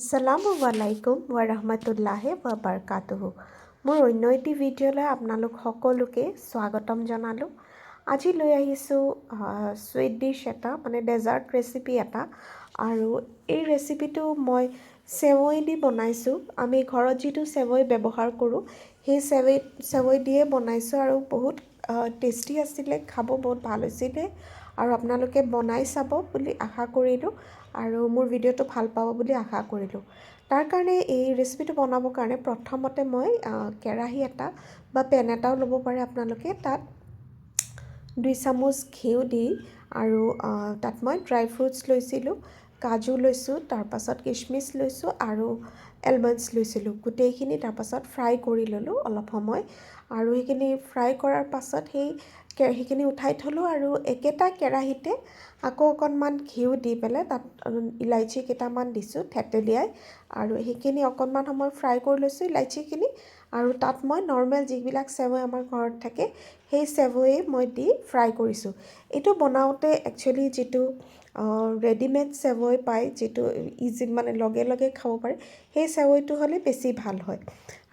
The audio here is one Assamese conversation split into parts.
আসসালামুআলাইকুম ওয়াৰাহমাতুল্লাহি ৱাবাৰকাতুহু। মোৰ অন্য এটি ভিডিঅ'লৈ আপোনালোক সকলোকে স্বাগতম জনালোঁ। আজি লৈ আহিছোঁ ছুইট ডিছ এটা, মানে ডেজাৰ্ট ৰেচিপি এটা। আৰু এই ৰেচিপিটো মই চেৱৈ দি বনাইছোঁ। আমি ঘৰত যিটো চেৱৈ ব্যৱহাৰ কৰোঁ সেই চেৱৈ দিয়ে বনাইছোঁ আৰু বহুত টেষ্টি আছিলে, খাব বহুত ভাল হৈছিলে। আৰু আপোনালোকে বনাই চাব বুলি আশা কৰিলোঁ আৰু মোৰ ভিডিঅ'টো ভাল পাব বুলি আশা কৰিলোঁ। তাৰ কাৰণে এই ৰেচিপিটো বনাবৰ কাৰণে প্ৰথমতে মই কেৰাহী এটা বা পেন এটাও ল'ব পাৰে আপোনালোকে। তাত 2 চামুচ ঘিউ দি আৰু তাত মই ড্ৰাই ফ্ৰুটছ লৈছিলোঁ, কাজু লৈছোঁ, তাৰপাছত কিচমিচ লৈছোঁ আৰু এলমণ্ডছ লৈছিলোঁ। গোটেইখিনি তাৰপাছত ফ্ৰাই কৰি ল'লোঁ অলপ সময়। আৰু সেইখিনি ফ্ৰাই কৰাৰ পাছত সেইখিনি উঠাই থ'লোঁ আৰু একেটা কেৰাহীতে আকৌ অকণমান ঘিউ দি পেলাই তাত ইলাইচি কেইটামান দিছোঁ থেতেলিয়াই, আৰু সেইখিনি অকণমান সময় ফ্ৰাই কৰি লৈছোঁ ইলাইচিখিনি। আৰু তাত মই নৰ্মেল যিবিলাক চেৱৈ আমাৰ ঘৰত থাকে সেই চেৱৈয়ে মই দি ফ্ৰাই কৰিছোঁ। এইটো বনাওঁতে একচুৱেলি যিটো ৰেডিমেড চেৱৈ পায়, যিটো ইজি মানে লগে লগে খাব পাৰে, সেই চেৱৈটো হ'লে বেছি ভাল হয়।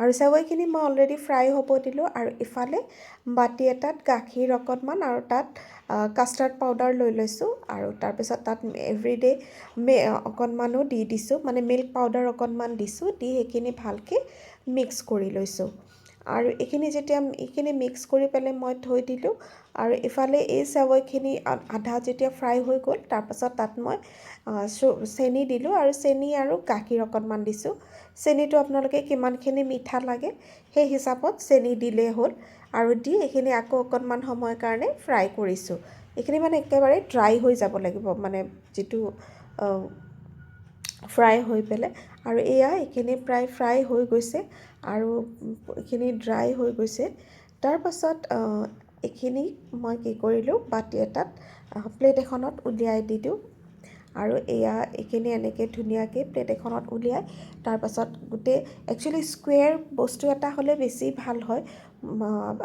আৰু চেৱৈখিনি মই অলৰেডি ফ্ৰাই হ'ব দিলোঁ। আৰু ইফালে বাতি এটাত গাখীৰ অকণমান আৰু তাত কাষ্টাৰ্ড পাউডাৰ লৈ লৈছোঁ। আৰু তাৰপিছত তাত এভৰিডে অকণমানো দি দিছোঁ, মানে মিল্ক পাউডাৰ অকণমান দিছোঁ, দি সেইখিনি ভালকৈ মিক্স কৰি লৈছোঁ। আৰু এইখিনি মিক্স কৰি পেলাই মই থৈ দিলোঁ। আৰু ইফালে এই চেৱৈখিনি আধা যেতিয়া ফ্ৰাই হৈ গ'ল, তাৰপাছত তাত মই চেনি দিলোঁ আৰু চেনি আৰু গাখীৰ অকণমান দিছোঁ। চেনিটো আপোনালোকে কিমানখিনি মিঠা লাগে সেই হিচাপত চেনি দিলেই হ'ল। আৰু দি এইখিনি আকৌ অকণমান সময়ৰ কাৰণে ফ্ৰাই কৰিছোঁ। এইখিনি মানে একেবাৰে ড্ৰাই হৈ যাব লাগিব, মানে যিটো ফ্ৰাই হৈ পেলাই। আৰু এইখিনি প্ৰায় ফ্ৰাই হৈ গৈছে আৰু এইখিনি ড্ৰাই হৈ গৈছে। তাৰপাছত এইখিনি মই কি কৰিলোঁ, বাতি এটাত প্লেট এখনত উলিয়াই দি দিওঁ। আৰু এইখিনি এনেকৈ ধুনীয়াকৈ প্লেট এখনত উলিয়াই তাৰপাছত একচুৱেলি স্কুৱেৰ বস্তু এটা হ'লে বেছি ভাল হয়।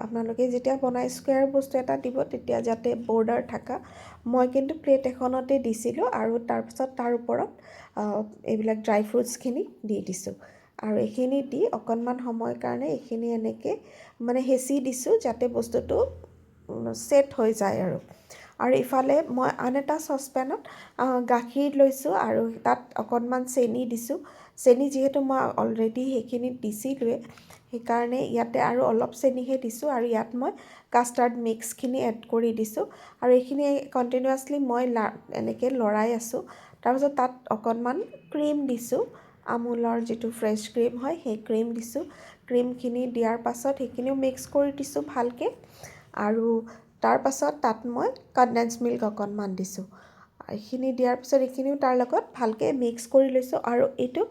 আপোনালোকে যেতিয়া বনাই স্কুৱেৰ বস্তু এটা দিব, তেতিয়া যাতে বৰ্ডাৰ থকা। মই কিন্তু প্লেট এখনতে দিছিলোঁ আৰু তাৰপিছত তাৰ ওপৰত এইবিলাক ড্ৰাই ফ্ৰুটছখিনি দি দিছোঁ। আৰু এইখিনি দি অকণমান সময়ৰ কাৰণে এইখিনি এনেকৈ মানে হেঁচি দিছোঁ যাতে বস্তুটো ছেট হৈ যায়। আৰু ইফালে মই আন এটা চচপেনত গাখীৰ লৈছোঁ আৰু তাত অকণমান চেনি দিছোঁ। চেনি যিহেতু মই অলৰেডি সেইখিনিত দিছিলোঁৱে, সেইকাৰণে ইয়াতে আৰু অলপ চেনিহে দিছোঁ। আৰু ইয়াত মই কাষ্টাৰ্ড মিক্সখিনি এড কৰি দিছোঁ। আৰু এইখিনি কণ্টিনিউৱাছলি মই এনেকৈ লৰাই আছোঁ। তাৰপিছত তাত অকণমান ক্ৰীম দিছোঁ, আমুলৰ যিটো ফ্ৰেছ ক্ৰীম হয় সেই ক্ৰীম দিছোঁ। ক্ৰীমখিনি দিয়াৰ পাছত সেইখিনিও মিক্স কৰি দিছোঁ ভালকৈ। আৰু তাৰপাছত তাত মই কনডেন্স মিল্ক অকণমান দিছোঁ। এইখিনি দিয়াৰ পিছত এইখিনিও তাৰ লগত ভালকৈ মিক্স কৰি লৈছোঁ। আৰু এইটো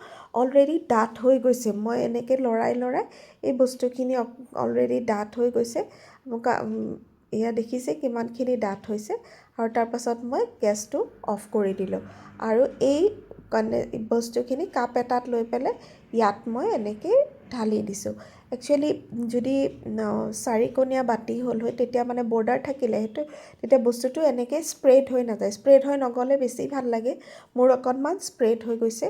অলৰেডি ডাঠ হৈ গৈছে, মই এনেকৈ লৰাই এই বস্তুখিনি অলৰেডি ডাঠ হৈ গৈছে। দেখিছে কিমানখিনি ডাঠ হৈছে। আৰু তাৰপাছত মই গেছটো অফ কৰি দিলোঁ। আৰু এই বস্তুখিনি কাপ এটাত লৈ পেলাই ইয়াত মই এনেকৈ ঢালি দিছোঁ। একচুৱেলি যদি 4-কোণীয়া বাতি হ'ল হয়, তেতিয়া মানে বৰ্ডাৰ থাকিলে তেতিয়া বস্তুটো এনেকৈ স্প্ৰেড হৈ নাযায়। স্প্ৰেড হৈ নগ'লে বেছি ভাল লাগে। মোৰ অকণমান স্প্ৰেড হৈ গৈছে।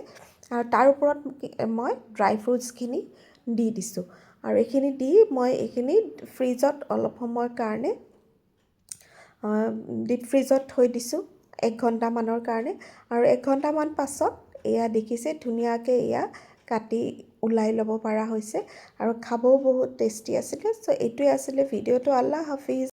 আৰু তাৰ ওপৰত মই ড্ৰাই ফ্ৰুটছখিনি দি দিছোঁ। আৰু এইখিনি দি মই এইখিনি ফ্ৰিজত অলপ সময়ৰ কাৰণে ডিপ ফ্ৰিজত থৈ দিছোঁ 1 ঘণ্টামানৰ কাৰণে। আৰু 1 ঘণ্টামান পাছত দেখিছে ধুনীয়াকৈ কাটি ওলাই ল'ব পৰা হৈছে। আৰু খাবও বহুত টেষ্টি আছিলে। চ' এইটোৱে আছিলে ভিডিঅ'টো। আল্লাহ হাফিজ।